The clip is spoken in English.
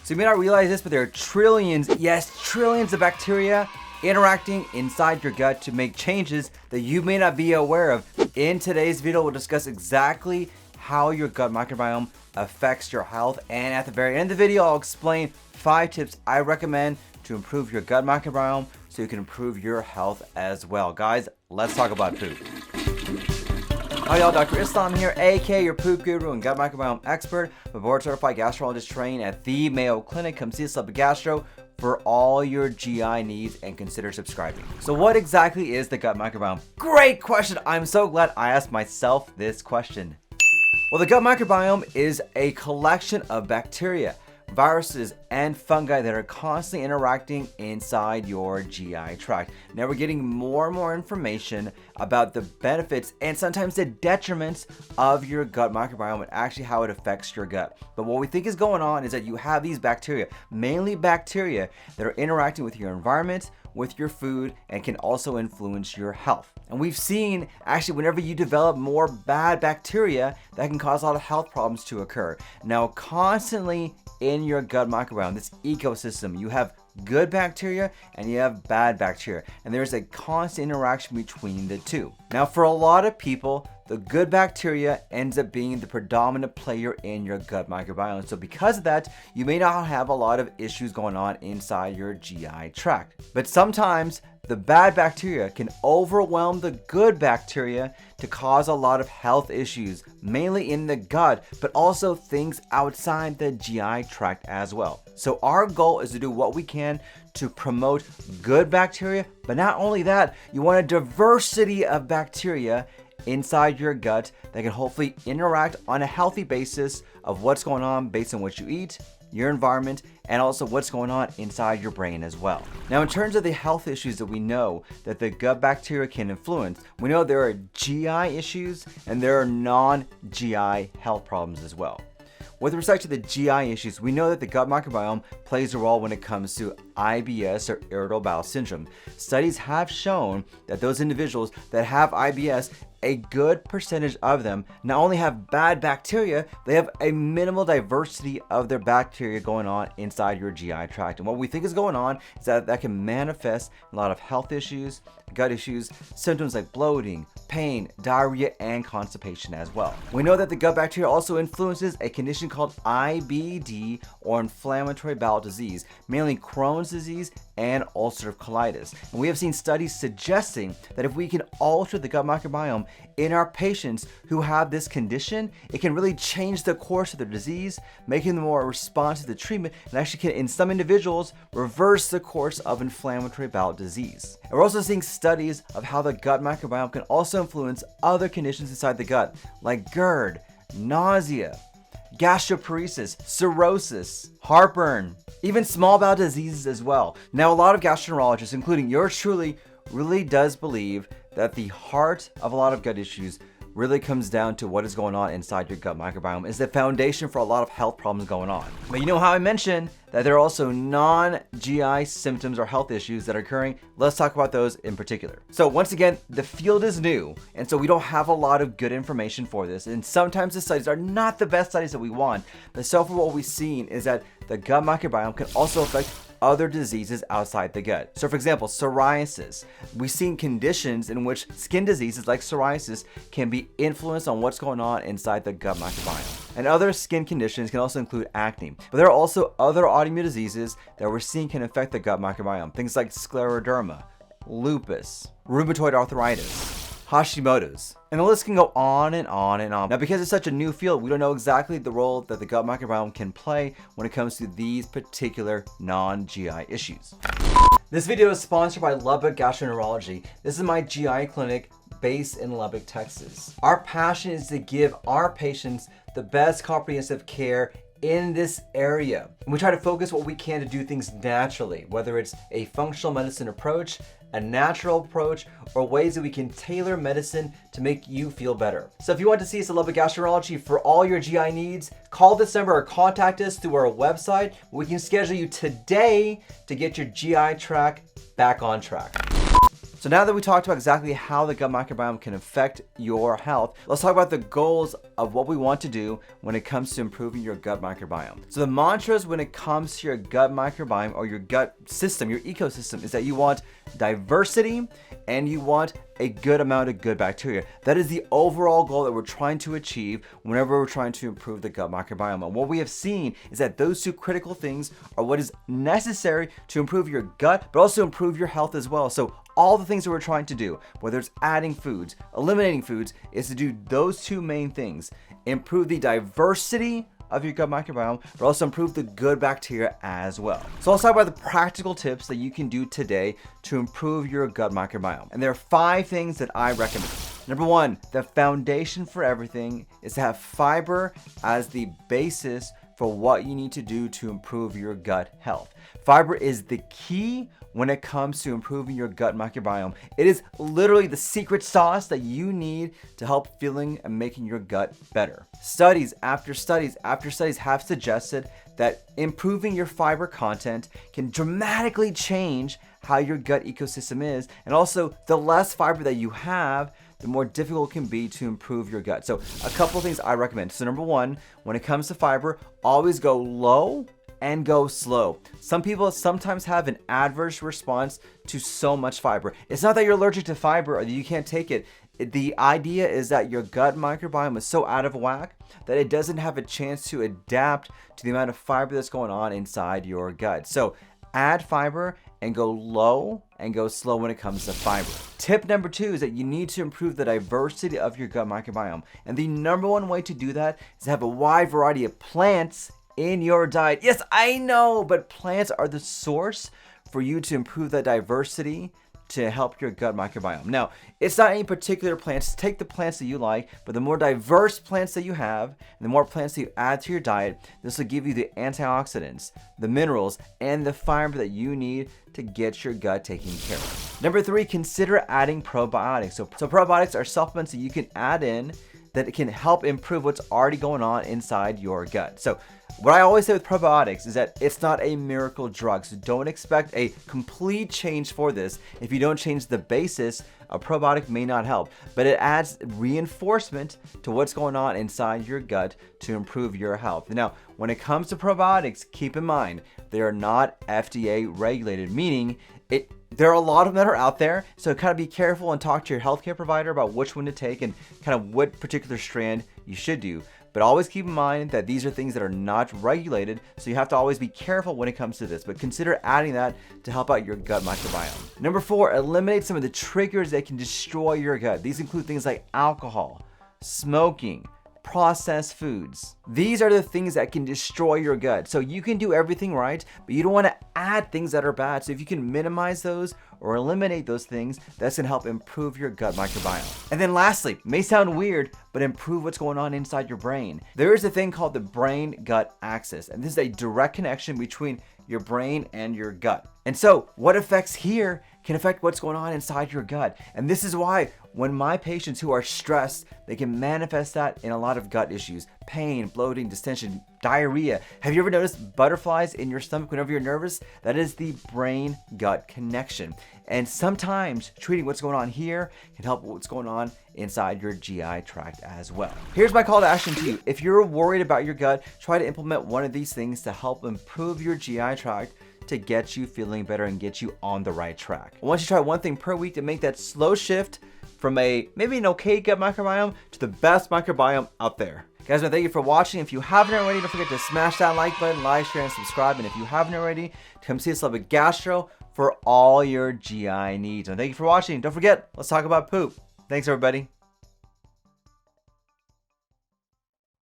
So you may not realize this, but there are trillions, yes, trillions of bacteria interacting inside your gut to make changes that you may not be aware of. In today's video, we'll discuss exactly how your gut microbiome affects your health. And at the very end of the video, I'll explain 5 tips I recommend to improve your gut microbiome so you can improve your health as well. Guys, let's talk about poop. Hi y'all, Dr. Islam here, aka your poop guru and gut microbiome expert. I'm a board certified gastrologist trained at the Mayo Clinic. Come see us at LEC Gastro for all your GI needs and consider subscribing. So what exactly is the gut microbiome? Great question. I'm so glad I asked myself this question. Well, the gut microbiome is a collection of bacteria, viruses, and fungi that are constantly interacting inside your GI tract. Now we're getting more and more information about the benefits and sometimes the detriments of your gut microbiome and actually how it affects your gut. But what we think is going on is that you have these bacteria, mainly bacteria, that are interacting with your environment, with your food, and can also influence your health. And we've seen actually whenever you develop more bad bacteria, that can cause a lot of health problems to occur. Now constantly in your gut microbiome, this ecosystem, you have good bacteria and you have bad bacteria, and there's a constant interaction between the two. Now for a lot of people, the good bacteria ends up being the predominant player in your gut microbiome. So because of that, you may not have a lot of issues going on inside your GI tract. But sometimes the bad bacteria can overwhelm the good bacteria to cause a lot of health issues, mainly in the gut, but also things outside the GI tract as well. So our goal is to do what we can to promote good bacteria, but not only that, you want a diversity of bacteria inside your gut that can hopefully interact on a healthy basis of what's going on based on what you eat, your environment, and also what's going on inside your brain as well. Now, in terms of the health issues that we know that the gut bacteria can influence, we know there are GI issues and there are non-GI health problems as well. With respect to the GI issues, we know that the gut microbiome plays a role when it comes to IBS or irritable bowel syndrome. Studies have shown that those individuals that have IBS, a good percentage of them not only have bad bacteria, they have a minimal diversity of their bacteria going on inside your GI tract. And what we think is going on is that can manifest a lot of health issues, gut issues, symptoms like bloating, pain, diarrhea, and constipation as well. We know that the gut bacteria also influences a condition called IBD or inflammatory bowel disease, mainly Crohn's disease and ulcerative colitis. And we have seen studies suggesting that if we can alter the gut microbiome in our patients who have this condition, it can really change the course of their disease, making them more responsive to treatment, and actually can, in some individuals, reverse the course of inflammatory bowel disease. And we're also seeing studies of how the gut microbiome can also influence other conditions inside the gut, like GERD, nausea, gastroparesis, cirrhosis, heartburn, even small bowel diseases as well. Now, a lot of gastroenterologists, including yours truly, really does believe that the heart of a lot of gut issues really comes down to what is going on inside your gut microbiome is the foundation for a lot of health problems going on. But you know how I mentioned that there are also non-GI symptoms or health issues that are occurring? Let's talk about those in particular. So once again, the field is new, and so we don't have a lot of good information for this. And sometimes the studies are not the best studies that we want. But so far what we've seen is that the gut microbiome can also affect other diseases outside the gut. So for example, psoriasis. We've seen conditions in which skin diseases like psoriasis can be influenced on what's going on inside the gut microbiome. And other skin conditions can also include acne. But there are also other autoimmune diseases that we're seeing can affect the gut microbiome. Things like scleroderma, lupus, rheumatoid arthritis, Hashimoto's, and the list can go on and on and on. Now, because it's such a new field, we don't know exactly the role that the gut microbiome can play when it comes to these particular non-GI issues. This video is sponsored by LEC Gastroenterology. This is my GI clinic based in Lubbock, Texas. Our passion is to give our patients the best comprehensive care in this area. And we try to focus what we can to do things naturally, whether it's a functional medicine approach, a natural approach, or ways that we can tailor medicine to make you feel better. So if you want to see us at LEC Gastroenterology for all your GI needs, call this number or contact us through our website. We can schedule you today to get your GI tract back on track. So now that we talked about exactly how the gut microbiome can affect your health, let's talk about the goals of what we want to do when it comes to improving your gut microbiome. So the mantras when it comes to your gut microbiome or your gut system, your ecosystem, is that you want diversity and you want a good amount of good bacteria. That is the overall goal that we're trying to achieve whenever we're trying to improve the gut microbiome. And what we have seen is that those two critical things are what is necessary to improve your gut, but also improve your health as well. So all the things that we're trying to do, whether it's adding foods, eliminating foods, is to do those two main things. Improve the diversity of your gut microbiome, but also improve the good bacteria as well. So let's talk about the practical tips that you can do today to improve your gut microbiome. And there are 5 things that I recommend. Number 1, the foundation for everything is to have fiber as the basis for what you need to do to improve your gut health. Fiber is the key when it comes to improving your gut microbiome. It is literally the secret sauce that you need to help filling and making your gut better. Studies after studies after studies have suggested that improving your fiber content can dramatically change how your gut ecosystem is, and also the less fiber that you have, the more difficult it can be to improve your gut. So a couple of things I recommend. So number 1, when it comes to fiber, always go low and go slow. Some people sometimes have an adverse response to so much fiber. It's not that you're allergic to fiber or that you can't take it. The idea is that your gut microbiome is so out of whack that it doesn't have a chance to adapt to the amount of fiber that's going on inside your gut. So add fiber and go low and go slow when it comes to fiber. Tip number 2 is that you need to improve the diversity of your gut microbiome. And the number 1 way to do that is to have a wide variety of plants in your diet. Yes, I know, but plants are the source for you to improve that diversity to help your gut microbiome. Now, it's not any particular plants. Take the plants that you like, but the more diverse plants that you have, and the more plants that you add to your diet, this will give you the antioxidants, the minerals, and the fiber that you need to get your gut taken care of. Number 3, consider adding probiotics. So probiotics are supplements that you can add in that can help improve what's already going on inside your gut. So what I always say with probiotics is that it's not a miracle drug. So don't expect a complete change for this. If you don't change the basis, a probiotic may not help, but it adds reinforcement to what's going on inside your gut to improve your health. Now, when it comes to probiotics, keep in mind, they are not FDA regulated, meaning there are a lot of them that are out there, so kind of be careful and talk to your healthcare provider about which one to take and kind of what particular strand you should do. But always keep in mind that these are things that are not regulated, so you have to always be careful when it comes to this. But consider adding that to help out your gut microbiome. Number 4, eliminate some of the triggers that can destroy your gut. These include things like alcohol, smoking, processed foods. These are the things that can destroy your gut. So you can do everything right, but you don't want to add things that are bad. So if you can minimize those or eliminate those things, that's going to help improve your gut microbiome. And then lastly, may sound weird, but improve what's going on inside your brain. There is a thing called the brain-gut axis, and this is a direct connection between your brain and your gut. And so what affects here can affect what's going on inside your gut. And this is why when my patients who are stressed, they can manifest that in a lot of gut issues: pain, bloating, distension, diarrhea. Have you ever noticed butterflies in your stomach whenever you're nervous? That is the brain-gut connection. And sometimes treating what's going on here can help what's going on inside your GI tract as well. Here's my call to action to you. If you're worried about your gut, try to implement one of these things to help improve your GI tract to get you feeling better and get you on the right track. I want you to try one thing per week to make that slow shift from maybe an okay gut microbiome to the best microbiome out there. Guys, thank you for watching. If you haven't already, don't forget to smash that like button, like, share, and subscribe. And if you haven't already, come see us at LEC Gastro for all your GI needs. And thank you for watching. Don't forget, let's talk about poop. Thanks, everybody.